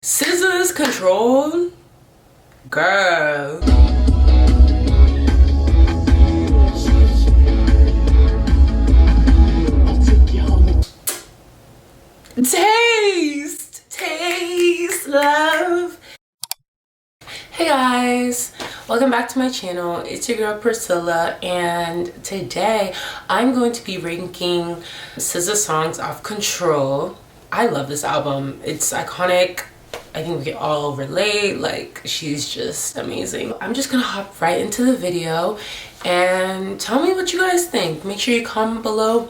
Scissors control, girl. Taste love. Hey guys, welcome back to my channel. It's your girl Priscilla, and today I'm going to be ranking SZA songs off Control. I love this album. It's iconic. I think we can all relate. Like, she's just amazing. I'm just gonna hop right into the video and tell me what you guys think. Make sure you comment below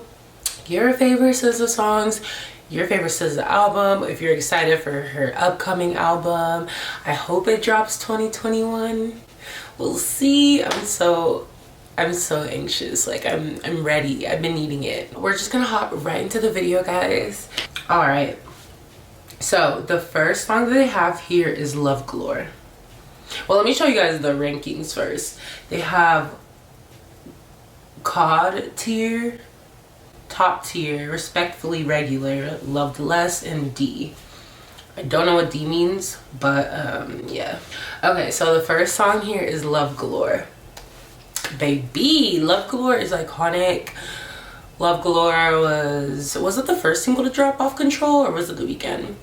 your favorite SZA songs, your favorite SZA album, if you're excited for her upcoming album. I hope it drops 2021. We'll see. I'm so anxious. Like, I'm ready. I've been needing it. We're just gonna hop right into the video, guys. All right. So the first song that they have here is Love Galore. Well, let me show you guys the rankings first. They have COD tier, top tier, respectfully regular, loved less, and D. I don't know what D means, but yeah. Okay, so the first song here is Love Galore. Baby, Love Galore is iconic. Love Galore was it the first single to drop off Control, or was it The Weeknd?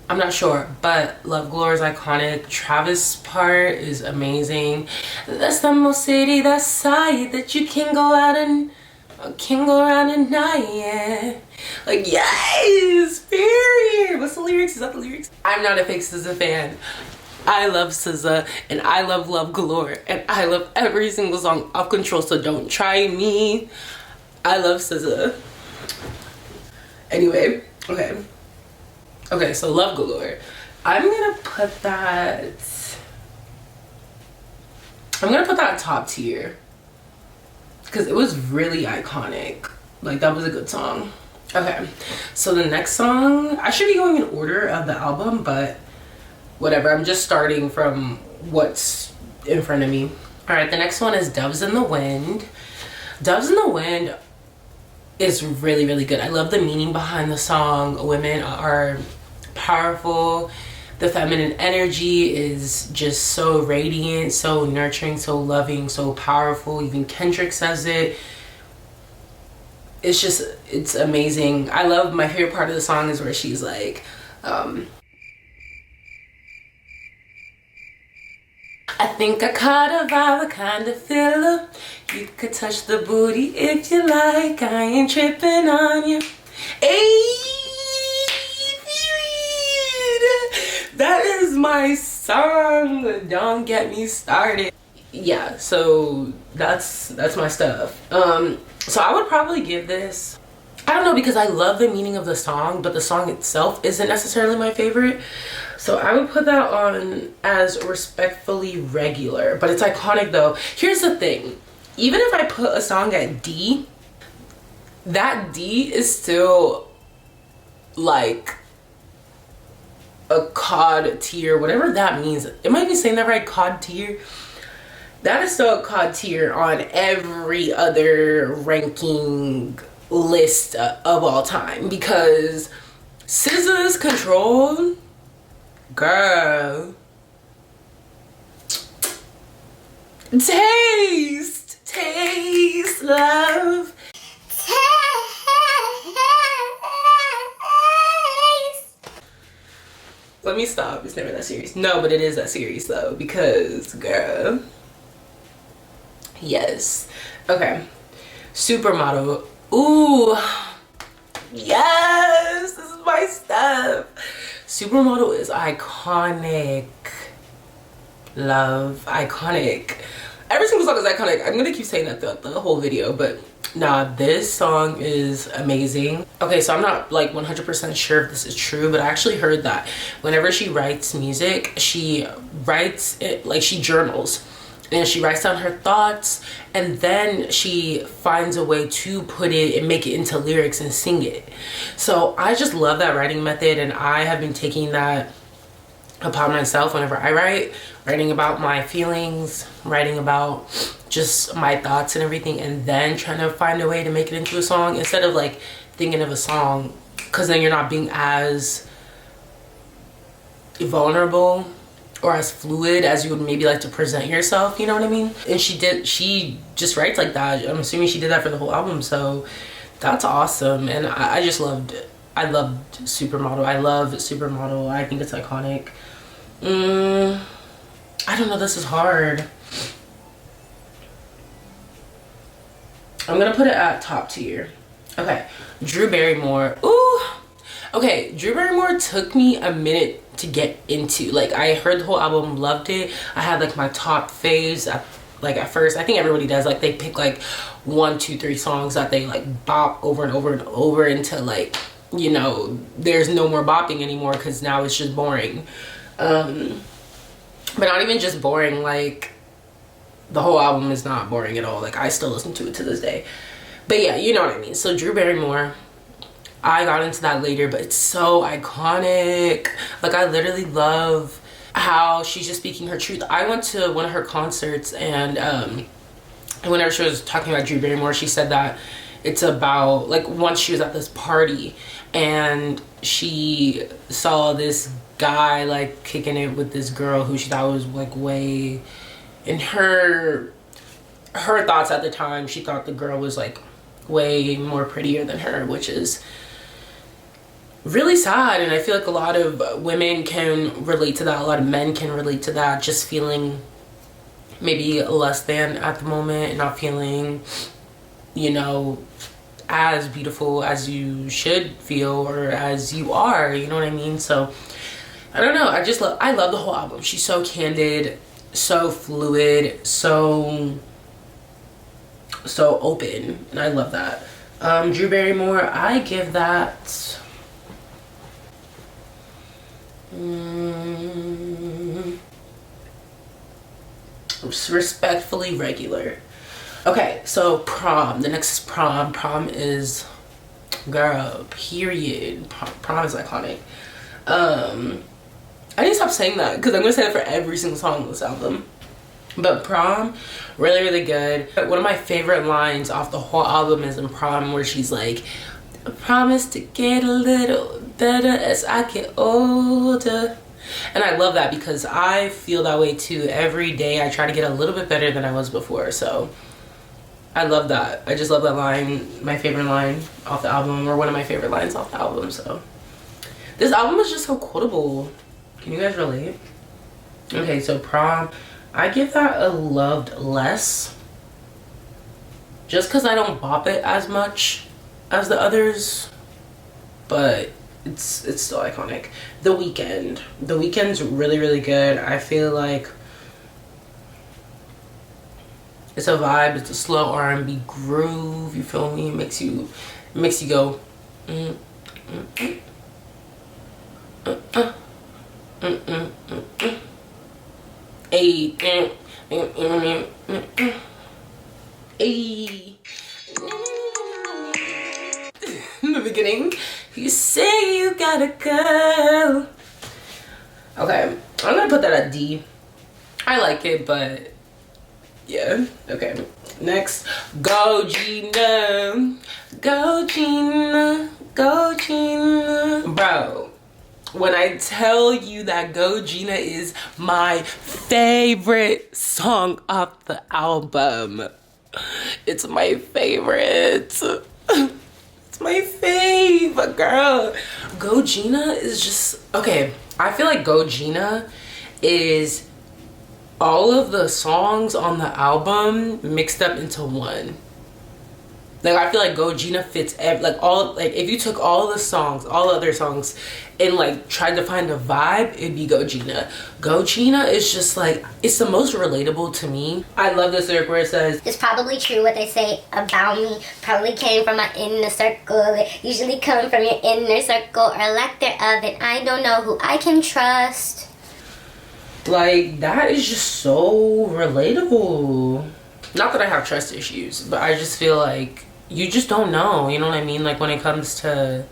I'm not sure, but Love Galore is iconic. Travis' part is amazing. That's the most city, that side that you can go out and can go around at night, yeah. Like, yes, period. What's the lyrics? Is that the lyrics? I'm not a fake SZA fan. I love SZA, and I love Love Galore, and I love every single song off Control, so don't try me. I love SZA. Anyway, okay, so Love Galore. I'm gonna put that top tier because it was really iconic. Like, that was a good song. Okay, so the next song, I should be going in order of the album, but whatever. I'm just starting from what's in front of me. All right, the next one is Doves in the Wind. Doves in the Wind is really, really good. I love the meaning behind the song. Women are powerful. The feminine energy is just so radiant, so nurturing, so loving, so powerful. Even Kendrick says it. It's amazing. I love, my favorite part of the song is where she's like, I think I caught a vibe, a kind of filler. You could touch the booty if you like. I ain't tripping on you. Ayy. That is my song. Don't get me started. Yeah, so that's my stuff. So I would probably give this, I don't know, because I love the meaning of the song, but the song itself isn't necessarily my favorite. So I would put that on as respectfully regular, but it's iconic though. Here's the thing, even if I put a song at D, that D is still like a COD tier, whatever that means. Am I even saying that right? COD tier? That is still a COD tier on every other ranking list of all time, because SZA's Control, girl. Taste love. Let me stop. It's never that serious. No, but it is that serious though, because girl. Yes. Okay. Supermodel. Ooh. Yes. This is my stuff. Supermodel is iconic. Love. Iconic. Every single song is iconic. I'm gonna keep saying that throughout the whole video, but nah, this song is amazing. Okay, so I'm not like 100% sure if this is true, but I actually heard that whenever she writes music, she writes it, like, she journals, and she writes down her thoughts, and then she finds a way to put it and make it into lyrics and sing it. So I just love that writing method, and I have been taking that upon myself whenever I write, writing about my feelings, writing about just my thoughts and everything, and then trying to find a way to make it into a song instead of like thinking of a song, because then you're not being as vulnerable or as fluid as you would maybe like to present yourself, you know what I mean? And she just writes like that. I'm assuming she did that for the whole album, so that's awesome. And I just loved it. I loved Supermodel. I love Supermodel. I think it's iconic. I don't know, this is hard. I'm gonna put it at top tier. Okay, Drew Barrymore. Ooh. Okay, Drew Barrymore took me a minute to get into. Like, I heard the whole album, loved it. I had like my top faves at first. I think everybody does. Like, they pick like 1, 2, 3 songs that they like bop over and over and over until, like, you know, there's no more bopping anymore because now it's just boring. But not even just boring, like the whole album is not boring at all. Like, I still listen to it to this day. But yeah, you know what I mean. So Drew Barrymore, I got into that later, but it's so iconic. Like, I literally love how she's just speaking her truth. I went to one of her concerts, and whenever she was talking about Drew Barrymore, she said that it's about, like, once she was at this party and she saw this guy like kicking it with this girl who she thought was like way, in her thoughts at the time, she thought the girl was like way more prettier than her, which is really sad. And I feel like a lot of women can relate to that, a lot of men can relate to that, just feeling maybe less than at the moment and not feeling, you know, as beautiful as you should feel or as you are, you know what I mean? So I don't know, I love the whole album. She's so candid, so fluid, so open, and I love that. Drew Barrymore, I give that respectfully regular. Okay, so Prom. The next is Prom. Prom is, girl, period. Prom is iconic. I need to stop saying that because I'm gonna say that for every single song on this album. But Prom, really, really good. One of my favorite lines off the whole album is in Prom, where she's like, I promise to get a little better as I get older. And I love that because I feel that way too. Every day I try to get a little bit better than I was before. So I love that. I just love that line. My favorite line off the album, or one of my favorite lines off the album. So this album is just so quotable. Can you guys relate? Okay, so Prom, I give that a loved less, just because I don't bop it as much as the others, but it's still iconic. The Weeknd's really, really good. I feel like it's a vibe. It's a slow R&B groove, you feel me? It makes you go Ay. In the beginning, you say you gotta go. Okay, I'm gonna put that at D. I like it, but yeah. Okay, next, Go Gina. Go Gina. Go Gina. Bro, when I tell you that Go Gina is my favorite song off the album, it's my favorite. It's my fave, girl. Go Gina is just, okay, I feel like Go Gina is all of the songs on the album mixed up into one. Like, I feel like Go Gina fits if you took all the songs, all the other songs, and like tried to find a vibe, it'd be Go Gina. Go Gina is just like, it's the most relatable to me. I love this lyric where it says, it's probably true what they say about me. Probably came from my inner circle. It usually come from your inner circle or lack thereof, and I don't know who I can trust. like, that is just so relatable. Not that I have trust issues, but I just feel like you just don't know, you know what I mean? Like, when it comes to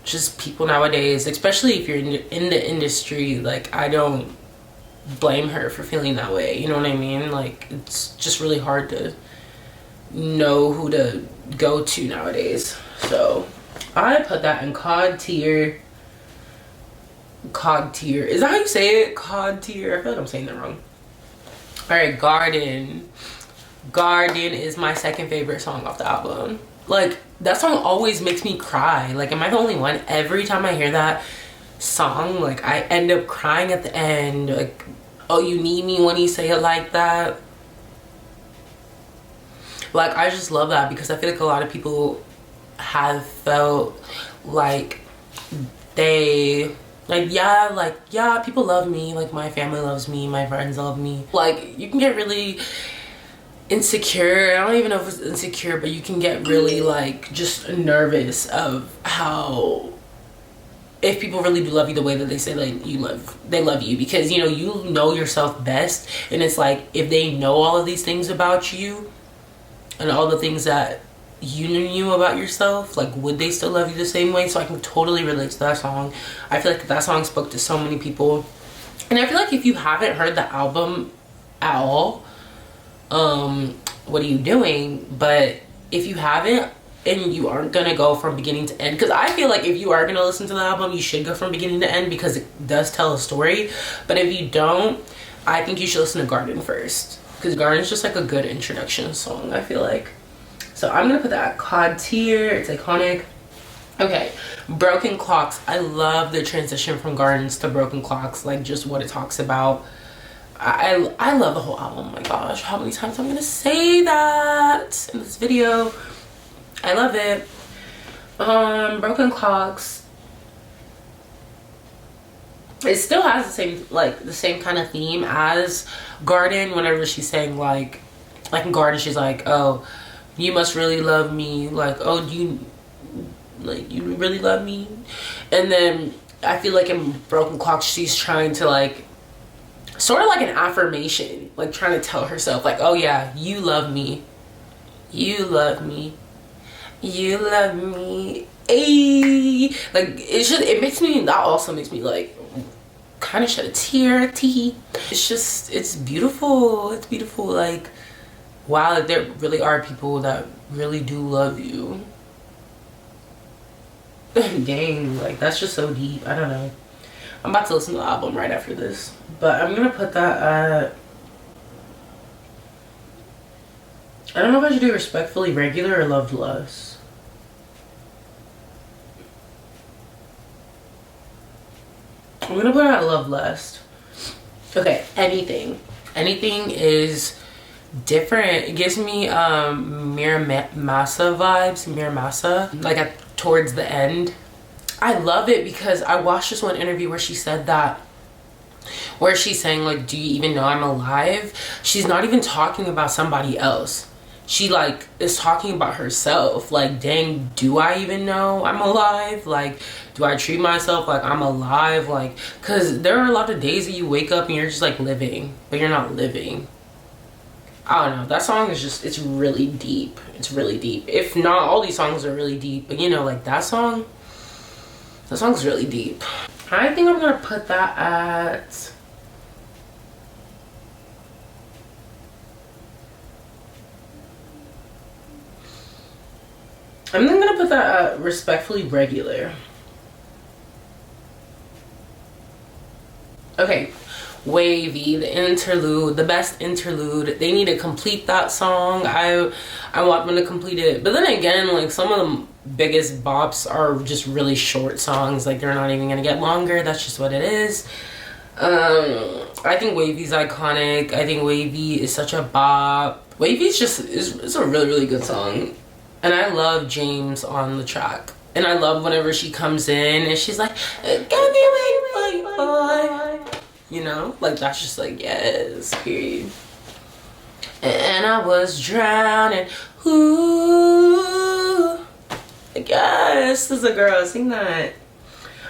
just people nowadays, especially if you're in the industry, like, I don't blame her for feeling that way, you know what I mean? Like, it's just really hard to know who to go to nowadays. So I put that in COD tier. Cod tier. Is that how you say it? Cod tier. I feel like I'm saying that wrong. All right, Garden. Garden is my second favorite song off the album. Like, that song always makes me cry. Like, am I the only one? Every time I hear that song, like, I end up crying at the end. Like, oh, you need me when you say it like that. Like, I just love that because I feel like a lot of people have felt like they, like, yeah, people love me. Like, my family loves me. My friends love me. Like, you can get really insecure. I don't even know if it's insecure, but you can get really, like, just nervous of how, if people really do love you the way that they say like they love you, because you know yourself best, and it's like, if they know all of these things about you and all the things that you knew about yourself, like, would they still love you the same way? So I can totally relate to that song. I feel like that song spoke to so many people, and I feel like if you haven't heard the album at all, what are you doing? But if you haven't, and you aren't gonna go from beginning to end, because I feel like if you are gonna listen to the album, you should go from beginning to end because it does tell a story. But if you don't, I think you should listen to Garden first, because Garden is just like a good introduction song, I feel like. So I'm gonna put that COD tier. It's iconic. Okay, Broken Clocks. I love the transition from Gardens to Broken Clocks, like just what it talks about. I love the whole album. Oh my gosh, how many times I'm gonna say that in this video. I love it. Broken Clocks, it still has the same kind of theme as Garden. Whenever she's saying like in Garden, she's like, oh, you must really love me, like, oh, you really love me. And then I feel like in Broken Clocks, she's trying to, like, sort of like an affirmation, like trying to tell herself like, oh yeah, you love me, you love me, you love me. Ayy. Like, it makes me, that also makes me like kind of shed a tear. It's beautiful. It's beautiful. Like, wow, like, there really are people that really do love you. Dang, like, that's just so deep. I don't know. I'm about to listen to the album right after this, but I'm gonna put that at, I don't know if I should do Respectfully Regular or Loved Less. I'm gonna put it at Loved Less. Okay, Anything. Anything is different. It gives me Masa vibes, Masa, like towards the end. I love it because I watched this one interview where she said that, where she's saying like, do you even know I'm alive? She's not even talking about somebody else. She like is talking about herself. Like, dang, do I even know I'm alive? Like, do I treat myself like I'm alive? Like, because there are a lot of days that you wake up and you're just like living, but you're not living. I don't know. That song is just, it's really deep. It's really deep. If not, all these songs are really deep, but like that song's really deep. I think I'm gonna put that at, I'm then gonna put that at Respectfully Regular. Okay, Wavy, the interlude, the best interlude. They need to complete that song. I want them to complete it. But then again, like, some of the biggest bops are just really short songs. Like, they're not even gonna get longer. That's just what it is. I think Wavy's iconic. I think Wavy is such a bop. Wavy's just is a really, really good song. And I love James on the track. And I love whenever she comes in and she's like, "Got me waiting for you, boy." You know, like, that's just like, yes, period. And I was drowning. Ooh, yes, this is a girl. Sing that.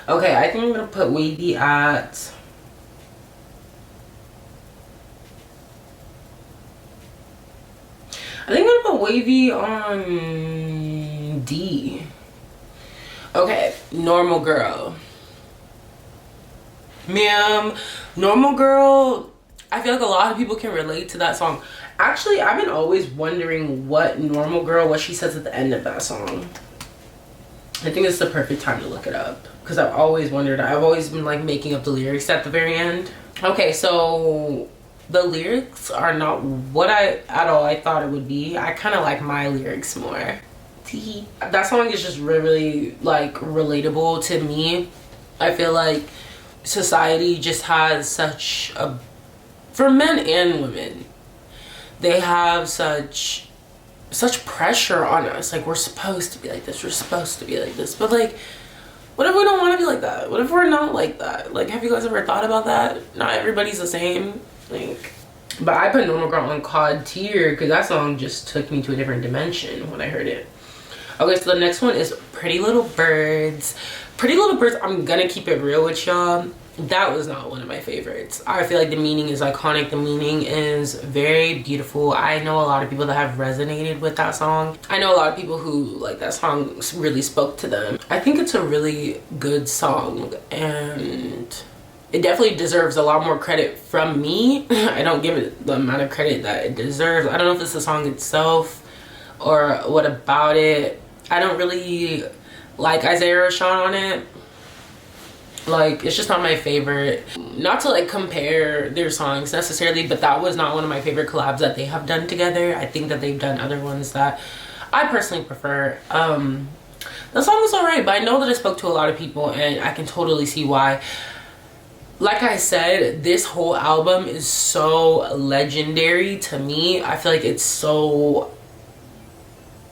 Okay, I think I'm gonna put Wavy at, I think I'm gonna put Wavy on D. Okay, Normal Girl. Ma'am, Normal Girl, I feel like a lot of people can relate to that song. Actually, I've been always wondering what Normal Girl, what she says at the end of that song. I think it's the perfect time to look it up because I've always wondered. I've always been like making up the lyrics at the very end. Okay, so the lyrics are not what I thought it would be. I kind of like my lyrics more. That song is just really like relatable to me. I feel like society just has such a, for men and women, they have such pressure on us. Like, we're supposed to be like this, we're supposed to be like this, but like, what if we don't want to be like that? What if we're not like that? Like, have you guys ever thought about that? Not everybody's the same. Like, but I put Normal Girl on COD tier because that song just took me to a different dimension when I heard it. Okay, so the next one is Pretty Little Birds. Pretty Little Birds, I'm gonna keep it real with y'all. That was not one of my favorites. I feel like the meaning is iconic. The meaning is very beautiful. I know a lot of people that have resonated with that song. I know a lot of people who like that song really spoke to them. I think it's a really good song and it definitely deserves a lot more credit from me. I don't give it the amount of credit that it deserves. I don't know if it's the song itself or what about it. I don't really like Isaiah Rashad on it. Like, it's just not my favorite. Not to like compare their songs necessarily, but that was not one of my favorite collabs that they have done together. I think that they've done other ones that I personally prefer. The song was alright, but I know that it spoke to a lot of people and I can totally see why. Like I said, this whole album is so legendary to me. I feel like it's so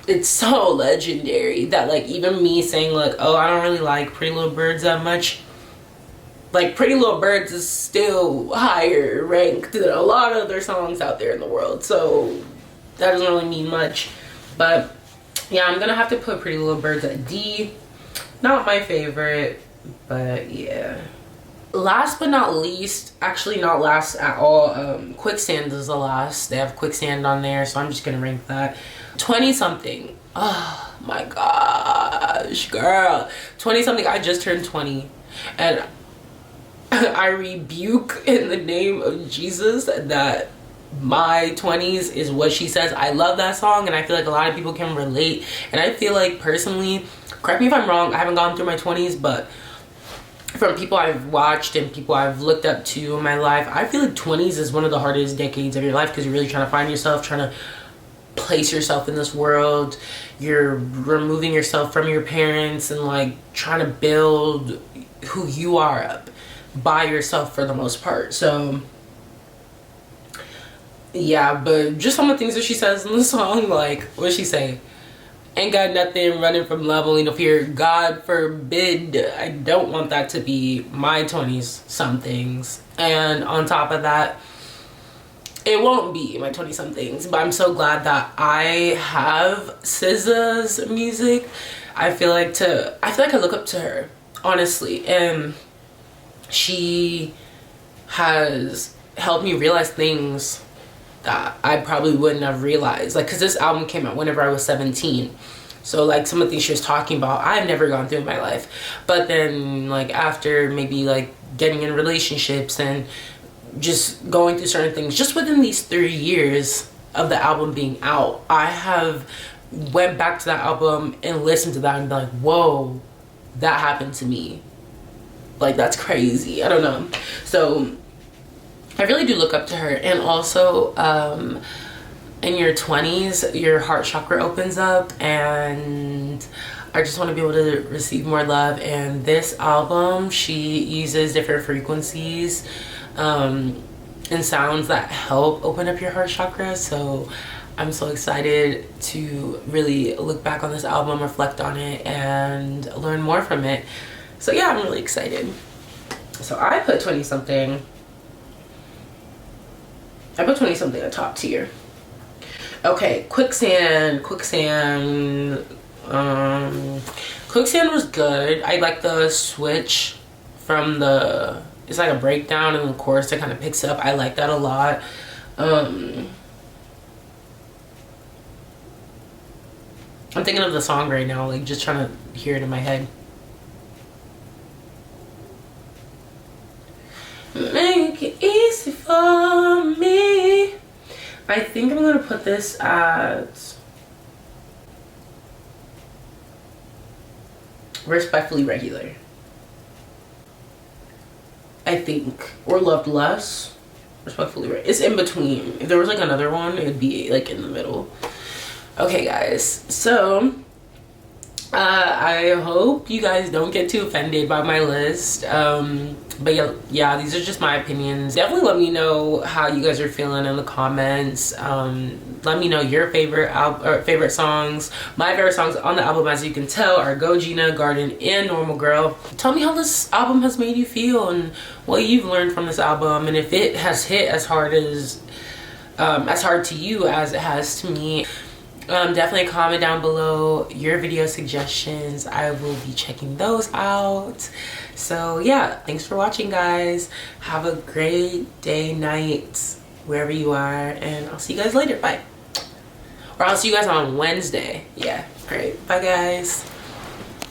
legendary that like even me saying like, oh, I don't really like Pretty Little Birds that much, like Pretty Little Birds is still higher ranked than a lot of other songs out there in the world, so that doesn't really mean much. But yeah, I'm gonna have to put Pretty Little Birds at D. Not my favorite, but yeah. Last but not least, actually not last at all, Quicksand is the last. They have Quicksand on there, so I'm just gonna rank that. 20 something. Oh my gosh, girl. 20 something. I just turned 20 and I rebuke in the name of Jesus that my 20s is what she says. I love that song and I feel like a lot of people can relate, and I feel like personally, correct me if I'm wrong, I haven't gone through my 20s, but from people I've watched and people I've looked up to in my life, I feel like 20s is one of the hardest decades of your life because you're really trying to find yourself, trying to place yourself in this world. You're removing yourself from your parents and like trying to build who you are up by yourself for the most part. So yeah, but just some of the things that she says in the song, like what does she say? Ain't got nothing running from love, only no fear. God forbid. I don't want that to be my 20s somethings. And on top of that, it won't be my 20 somethings, but I'm so glad that I have SZA's music. I feel like I look up to her, honestly, and she has helped me realize things that I probably wouldn't have realized. Like, because this album came out whenever I was 17. So like some of the things she was talking about, I've never gone through in my life. But then like after maybe like getting in relationships and just going through certain things, just within these 3 years of the album being out, I have went back to that album and listened to that and been like, whoa, that happened to me. Like, that's crazy. I don't know. So I really do look up to her. And also in your 20s, your heart chakra opens up, and I just want to be able to receive more love. And this album, she uses different frequencies and sounds that help open up your heart chakra. So I'm so excited to really look back on this album, reflect on it, and learn more from it. So yeah, I'm really excited. So I put 20 something. I put 20 something at top tier. Okay, Quicksand was good. I like the switch from the, it's like a breakdown and the chorus that kind of picks up. I like that a lot. I'm thinking of the song right now, like just trying to hear it in my head. Make it easy for me. I think I'm gonna put this at Respectfully Regular, I think, or Loved Less. Respectfully Regular. It's in between. If there was like another one, it'd be like in the middle. Okay, guys. So I hope you guys don't get too offended by my list. But yeah, these are just my opinions. Definitely let me know how you guys are feeling in the comments. Let me know your favorite songs. My favorite songs on the album, as you can tell, are Go Gina, Garden, and Normal Girl. Tell me how this album has made you feel and what you've learned from this album, and if it has hit as hard to you as it has to me. Definitely comment down below your video suggestions. I will be checking those out. So yeah, thanks for watching, guys. Have a great day, night, wherever you are, and I'll see you guys later. Bye. Or I'll see you guys on Wednesday. Yeah. All right. Bye, guys.